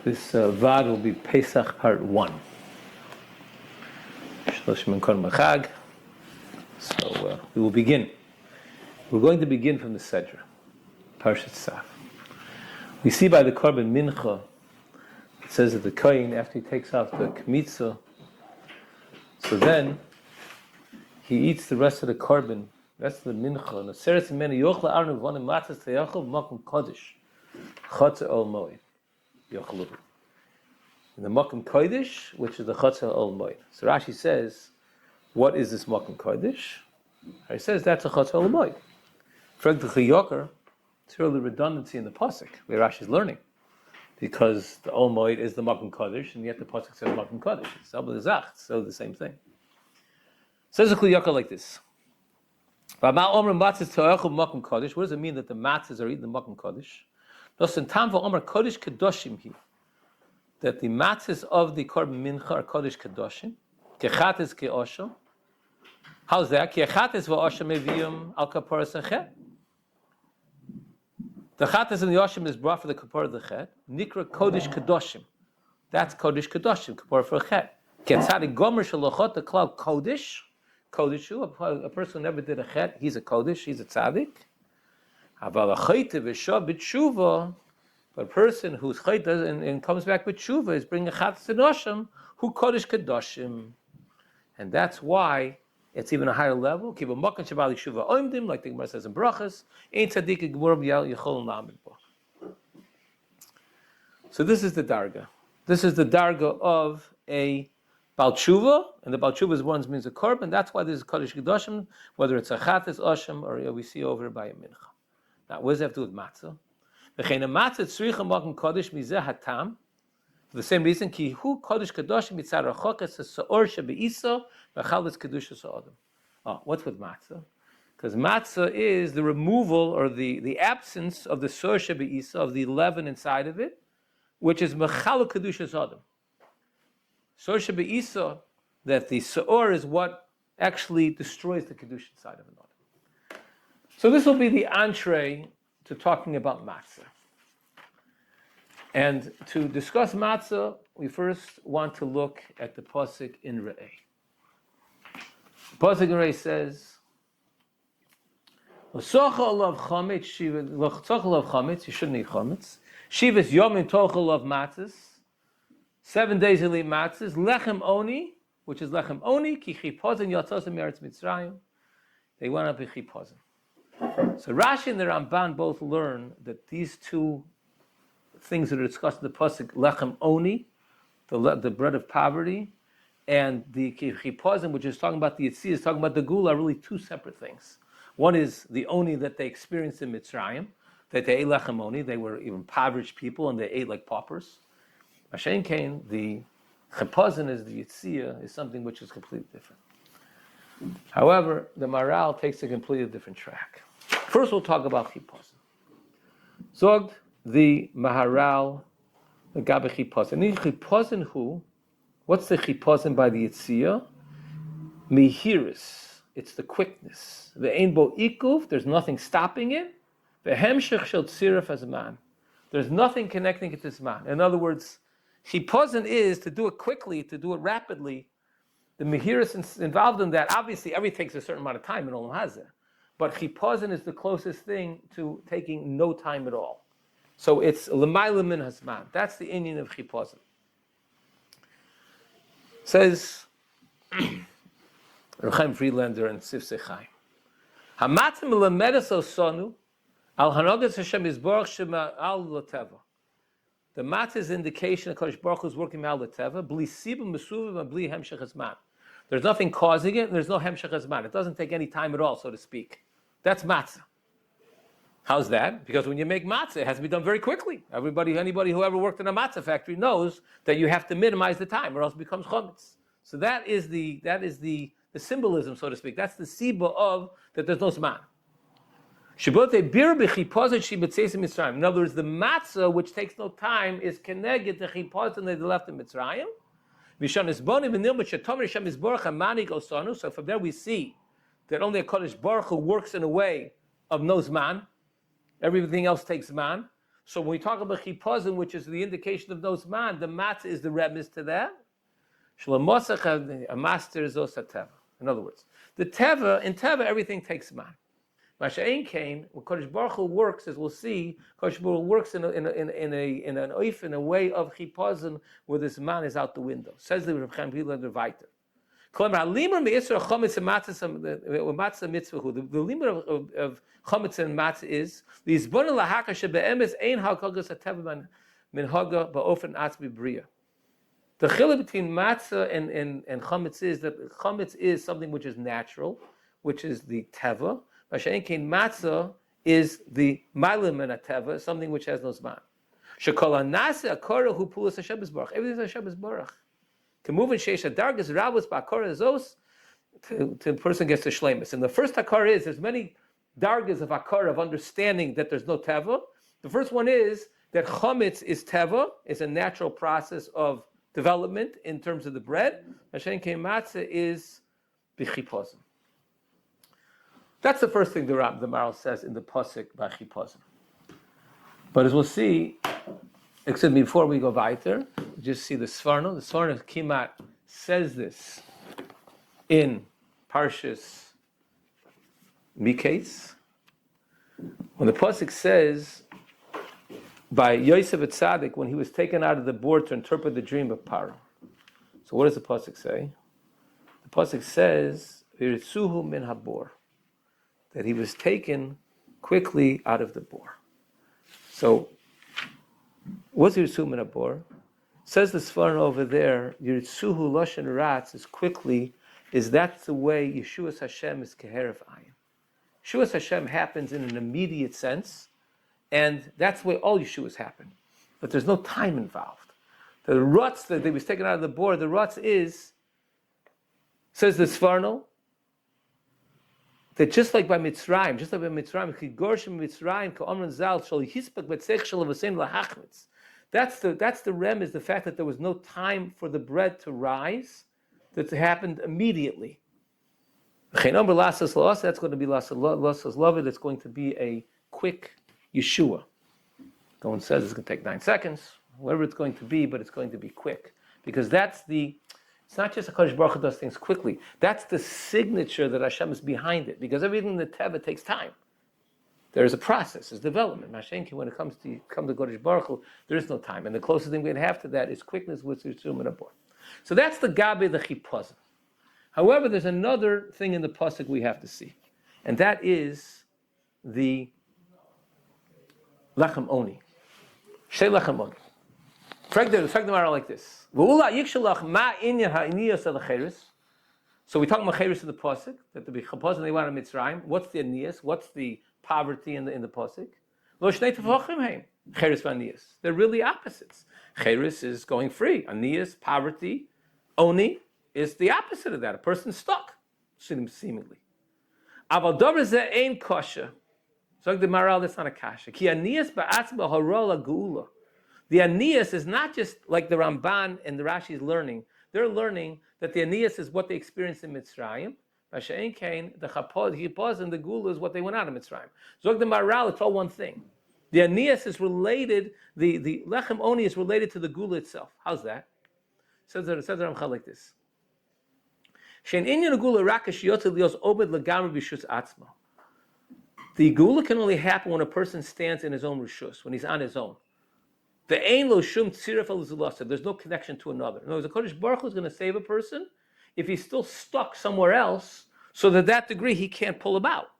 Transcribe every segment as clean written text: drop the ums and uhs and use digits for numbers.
This VAD will be Pesach Part I. So we will begin. We're going to begin from the Sedra, Parshat Saf. We see by the Korban Mincha, it says that the Kohen, after he takes off the mitzvah, so then he eats the rest of the Korban, the rest of the Mincha, and the Seres Meni Yochla Arnu Vonim Matzas Teyachov Makom Kodesh Chotzer Ol Moed Yochlu. In the Makom Kodesh, which is the Chotzer Ol Moed. So Rashi says, what is this Makom Kodesh? He says that's a Chotzer Ol Moed. Frag the Chayoker, it's really redundancy in the pasuk where Rashi is learning, because the Ol Moed is the Makom Kodesh, and yet the pasuk says Makom Kodesh. It's double the Zach, so the same thing. Says the Chayoker like this. What does it mean that the matzahs are eating the Makom Kodesh? That the matzahs of the Korban Mincha are Kodesh Kedoshim. Kechates ke'osho. How's that? Kechates v'osho meviyum al kaparas hachet. The chates and the oshim is brought for the kapar of the chet. Nikra Kodesh Kedoshim. That's Kodesh Kedoshim, kapar for chet. Ketzadik gomer shalochot, the cloud Kodesh. Kodeshu, a person who never did a chet, he's a Kodesh, he's a tzaddik. Aval a but a person who's chayt and comes back with tshuva is bringing a chatas and oshim, who Kodesh Kedoshim. And that's why it's even a higher level. Like the Gemara says in Brachas, so this is the darga. This is the darga of a Baal Tshuva, and the Baal Tshuva's ones means a korban. That's why there's Kodesh Kedoshim, whether it's a chatas oshim or we see over by a mincha. Now, what does that have to do with matzah? For the same reason, ki hu Kodesh Kedoshim mitzad rachokas ha'saor shebeisa v'chalas kedushas ha'adam. Oh, what's with matzah? Because matzah is the removal or the absence of the saor shebeisa, of the leaven inside of it, which is mechal kedushas ha'adam. Saor shebeisa, that the saor is what actually destroys the kedusha side of an adam. So this will be the entree to talking about matzah. And to discuss matzah, we first want to look at the pasuk in Re'eh. The pasuk in Re'eh says, "L'socha olav chametz, you shouldn't eat chametz. Shivas yomim tochel olav matzahs. 7 days he'll eat matzahs. Lechem oni, which is lechem oni, ki chipozin yatzosem meretz Mitzrayim. They went up in chipozin. So Rashi and the Ramban both learn that these two things that are discussed in the pasuk, lechem oni, the bread of poverty, and the chipozin, which is talking about the yitzia, is talking about the gula, are really two separate things. One is the oni that they experienced in Mitzrayim, that they ate lechem oni, they were even impoverished people, and they ate like paupers. Mashen Kain, the chipozin is the yitzia, is something which is completely different. However, the Maharal takes a completely different track. First, we'll talk about chipozin. Zogt the Maharal, the Gabe chipozin. Chipozin who? What's the chipozin by the yitzia? Mihiris. It's the quickness. The ein bo ikuv. There's nothing stopping it. The hemshech shel tziruf as a man. There's nothing connecting it to this man. In other words, chipozin is to do it quickly, to do it rapidly. The mihiris involved in that, obviously everything takes a certain amount of time in Olam Hazeh. But chipozin is the closest thing to taking no time at all. So it's l'mayla min hasman. That's the inyan of chipozin. Says Rechaim Friedlander and Sif Sechai. Hamatzim l'medes osonu al hanogas Hashem yisborach shema al l'teva. The matzah is indication that Kodesh Baruch Hu is working al l'teva. Bli sibum mesuvim and bli hemshech hazman. There's nothing causing it, and there's no hemshech hazman. It doesn't take any time at all, so to speak. That's matzah. How's that? Because when you make matzah, it has to be done very quickly. Anybody who ever worked in a matzah factory knows that you have to minimize the time, or else it becomes chometz. So that is the symbolism, so to speak. That's the siba of that there's no zman. In other words, the matzah, which takes no time, is connected to chipozin that they left in Mitzrayim. So from there we see that only a Kodesh Baruch Hu works in a way of no zman. Everything else takes zman. So when we talk about chipazon, which is the indication of those man, the matzah is the remiss to that. A master is also teva. In other words, in teva, everything takes man. Masha'in came, when Kodesh Baruch Hu works, as we'll see, Kodesh Baruch Hu works in a way of chipazon where this man is out the window. Says the Reb Chaim Hillel the Vayter. The limit of chametz and matzah is the izbona lahaka shebeemes ein halkogas ateva minhaga ba'ofen atzmi bria. The chiluk between matzah and chametz is that chametz is something which is natural, which is the teva. Masha'en kein matzah is the malim and teva, something which has no zman. Shekol hanase akora hu pulas Hashem Yisbarach. Everything is Hashem Yisbarach. To move in Sheish Dargas Rabos Bakara Zos, the person gets to Shlemus. And the first Hakar is there's many dargas of Hakar of understanding that there's no Teva. The first one is that Chametz is Teva, is a natural process of development in terms of the bread. Hashem Kei Matzah is B'chipozim. That's the first thing the Maral says in the Pasuk by Chipozim. But as we'll see, except before we go weiter, just see the Sforno. The Sforno Kimat says this in Parshas Miketz. When the Pasuk says, by Yosef Tzaddik, when he was taken out of the board to interpret the dream of Paro. So what does the Pasuk say? The Pasuk says, Viritzuhu min habor, that he was taken quickly out of the boar. So, what's Yiritzuhu min habor? Says the Sforno over there, Yiritzuhu loshen ratz is quickly, is that's the way Yeshuas Hashem is keheref ayin. Yeshuas Hashem happens in an immediate sense, and that's the way all Yeshuas happen. But there's no time involved. The rutz that he was taken out of the board, the rutz is, says the Sforno, that just like by Mitzrayim, that's the rem, is the fact that there was no time for the bread to rise, that happened immediately. That's going to be lasas love. It's going to be a quick Yeshua. No one says it's going to take 9 seconds, whatever it's going to be, but it's going to be quick. Because it's not just a Kodesh Baruch Hu does things quickly. That's the signature that Hashem is behind it. Because everything in the Teva takes time. There is a process, there's development. Mashenki, when it comes to Kodesh Baruch Hu, there is no time. And the closest thing we have to that is quickness with Yitzum and Abor. So that's the Gabi, the Chipazon. However, there's another thing in the Pasuk we have to see. And that is the Lechem Oni. Shei Lechem Oni. Frag the Mara like this. So we talk about cheres in the pasuk, that the chapazon they want a Mitzrayim. What's the aniyas? What's the poverty in the pasuk? Lo shnei tefachim heim cheres v'aniyas. They're really opposites. Cheres is going free. Aniyas, poverty. Oni is the opposite of that. A person stuck, seemingly. Aval davar zeh ein kasha. So the Maral, that's not a kasha. Ki aniyas ba'atzma harola geula. The aniyas is not just like the Ramban and the Rashi is learning. They're learning that the aniyas is what they experienced in Mitzrayim. Masha'en kain, the chipaz and the gula is what they went out of Mitzrayim. Zog the Maral, it's all one thing. The aniyas is related, the lechem oni is related to the gula itself. How's that? Says the Ramchal like this. Shein inyan gula rakash yotzei lios obed legamri b'shus atzma. The gula can only happen when a person stands in his own rishus, when he's on his own. There's no connection to another. In other words, the Kodesh Baruch Hu is going to save a person if he's still stuck somewhere else, so that degree he can't pull him out.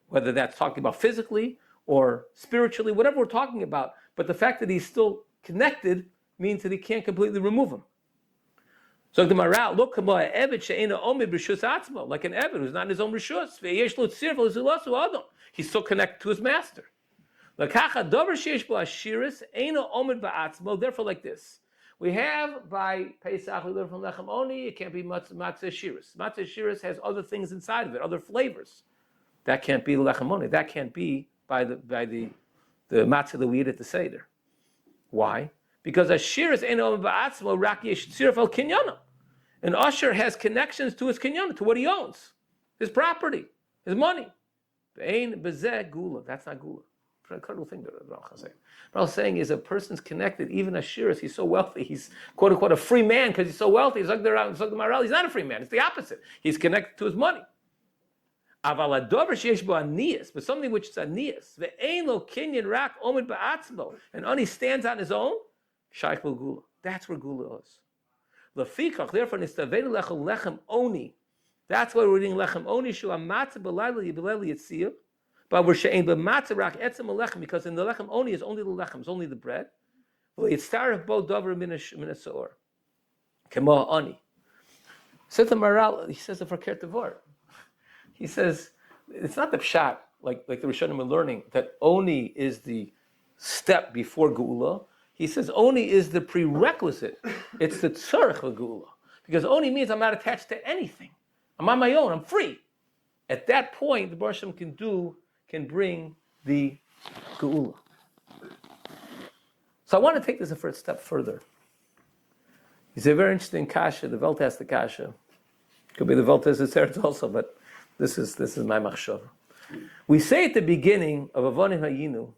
Whether that's talking about physically or spiritually, whatever we're talking about. But the fact that he's still connected means that he can't completely remove him. So the Maral, look, like an Eved who's not in his own rishus. He's still connected to his master. Therefore, like this, we have by Pesach, we learn from Lechem Oni, it can't be Matza Shiras. Matza Shiras has other things inside of it, other flavors. That can't be Lechem Oni. That can't be by the matzah that we eat at the Seder. Why? Because a Shiras ain't Omed Ba'atzmo, Rak Yesh Tziraf al Kinyana. An usher has connections to his Kinyana, to what he owns, his property, his money. Ein Bezeh Gula. That's not Gula. incredible thing that Ramchal is saying. What I'm saying is a person's connected, even Ashiris, he's so wealthy, he's quote unquote a free man because he's so wealthy. He's not a free man, it's the opposite. He's connected to his money. But something which is aniyas, and only stands on his own, that's where gula is. Therefore, that's why we're reading lechem oni shu amatza b'layla yibeleli yitzir. But we're she'ein b'matza rak etzem alechem, because in the lechem oni is only the lechem, it's only the bread. V'yitzaref bo dover min ha'seor. Kemo oni. Says the Maral, he says the Fakir Tavor. He says, it's not the pshat, like the Rishonim are learning, that oni is the step before geula. He says oni is the prerequisite. It's the tzarech of geula. Because oni means I'm not attached to anything. I'm on my own, I'm free. At that point, the Baruch Hashem can bring the geula. So I want to take this a first step further. It's a very interesting kasha, the Welt has the kasha. Could be the Welt has the Teretz also, but this is my machshava. We say at the beginning of Avonim Hayinu,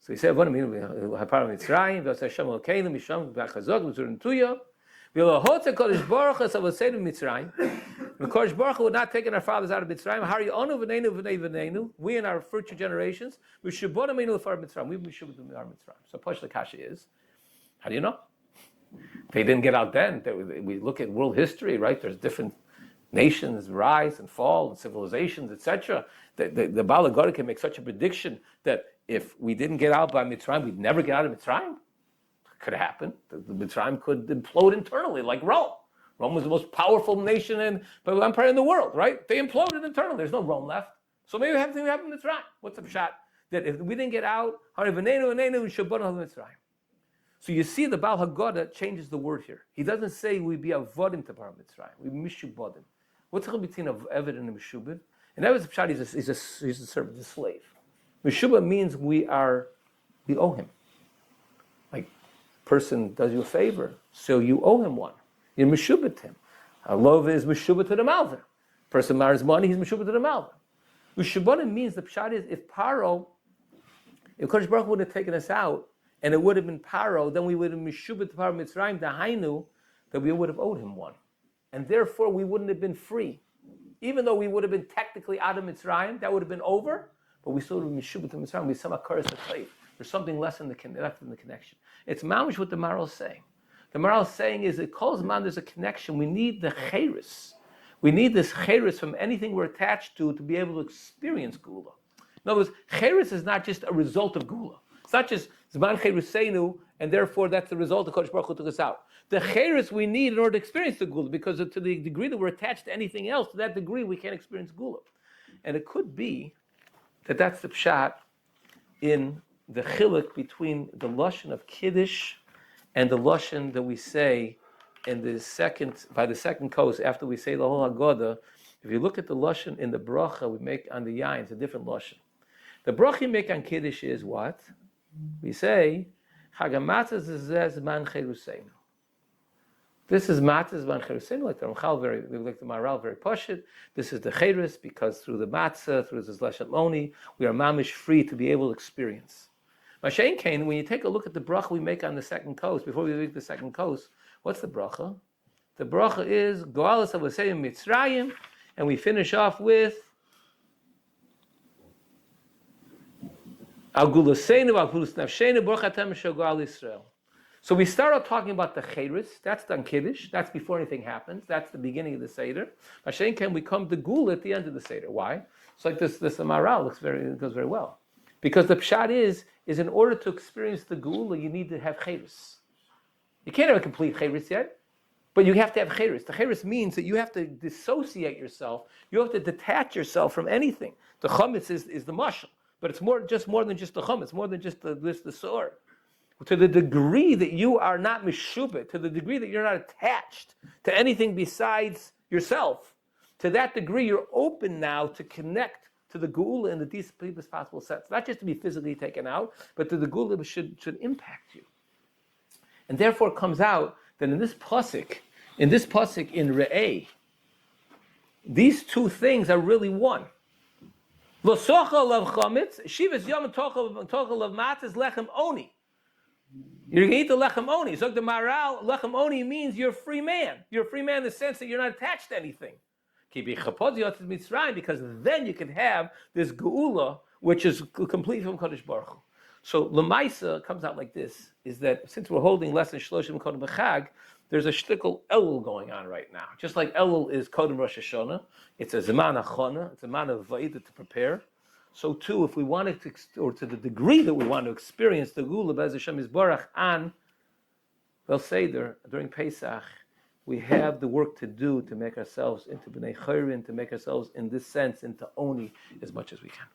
so we say Avonim Hayinu, Hapar Mitzrayim, V'aseh Hashem Elokeinu, Misham V'achazok, V'zurin Tuya, V'lohot HaKadosh Baruch Hu Savosenu Mitzrayim. The Kodesh Baruch Hu would not take our fathers out of Mitzrayim. Hari Onu V'neinu V'nei V'neinu. We and our future generations, V'shubonu Meinu L'far Mitzrayim. We V'shubonu our Mitzrayim. So Posh the kasha is, how do you know? They didn't get out then. We look at world history, right? There's different nations rise and fall, and civilizations, etc. The Baal HaGora can make such a prediction that if we didn't get out by Mitzrayim, we'd never get out of Mitzrayim. Could happen. The Mitzrayim could implode internally, like Rome. Rome was the most powerful nation and empire in the world, right? They imploded internally. There's no Rome left. So maybe something happened in Mitzrayim. What's the shot? That if we didn't get out, so you see the Baal HaGora changes the word here. He doesn't say we be avodim to Bar Mitzrayim. We mishubodim. What's the difference between Eved and a Meshubad? And that was the pshat, he's a servant, he's a slave. Meshubad means we owe him. Like, person does you a favor, so you owe him one. You're Meshubad to him. A love is Meshubad to the Malvin. Person marries money, he's Meshubad to the Malvin. Meshubadim means, the pshat is, if Kodesh Baruch Hu would have taken us out, and it would have been Paro, then we would have Meshubad to Paro Mitzrayim, the Hainu, that we would have owed him one. And therefore, we wouldn't have been free. Even though we would have been technically out of Mitzrayim, that would have been over, but we still would have been Meshubah to Mitzrayim. We somehow cursed the slave. There's something left in the connection. It's mamish what the Maral is saying. The Maral is saying is, it calls man, there's a connection. We need the cheres. We need this cheres from anything we're attached to be able to experience Gula. In other words, cheres is not just a result of Gula. It's not just Zman Cheruseinu, and therefore that's the result of Kodesh Baruch Hu took us out. The cheres we need in order to experience the Gula, because to the degree that we're attached to anything else, to that degree we can't experience Gula. And it could be that that's the pshat in the chiluk between the lashon of Kiddush and the lashon that we say in by the second coast after we say the whole Haggadah. If you look at the lashon in the bracha we make on the yain, it's a different lashon. The bracha you make on Kiddush is what? We say, Chagamatzah zman cheruseinu. This is matzah zman cheruseinu, like the Ramchal like the Maral, very pashut. This is the cheres, because through the matzah, through this leshat moni, we are mamish free to be able to experience. Mashen Kain, when you take a look at the bracha we make on the second coast, before we make the second coast, what's the bracha? The bracha is Goalas Avoseyim Mitzrayim, and we finish off with so we start out talking about the cheres. That's done Kiddush. That's before anything happens. That's the beginning of the Seder. Mashen Ken, we come to Gula at the end of the Seder. Why? It's like this Amaral goes very well. Because the pshat is in order to experience the Gula, you need to have cheres. You can't have a complete cheres yet, but you have to have cheres. The cheres means that you have to dissociate yourself. You have to detach yourself from anything. The chametz is the mashal. But it's more than just the chum. It's more than just the sword. To the degree that you are not mishubet, to the degree that you're not attached to anything besides yourself, to that degree you're open now to connect to the geula in the deepest possible sense. Not just to be physically taken out, but to the geula should impact you. And therefore it comes out that in this pasuk in Re'eh, these two things are really one. Lo sochel of chametz, shivas yom tochel of matzah lechem oni. You're going to eat the lechem oni. So the maral, lechem oni means you're a free man. You're a free man in the sense that you're not attached to anything. Because then you can have this geula, which is complete from Kodesh Baruch Hu. So Lamaisa comes out like this, is that since we're holding less than Shloshim Kodem B'Chag, there's a shtickle Elul going on right now. Just like Elul is Kodem Rosh Hashanah, it's a Zeman Achona, it's a man of Va'ida to prepare. So too, if we wanted to, or to the degree that we want to experience the Geula Be'ez Hashem Yisborach on Vel Seder during Pesach, we have the work to do to make ourselves into B'nai Chayrin, to make ourselves in this sense into Oni as much as we can.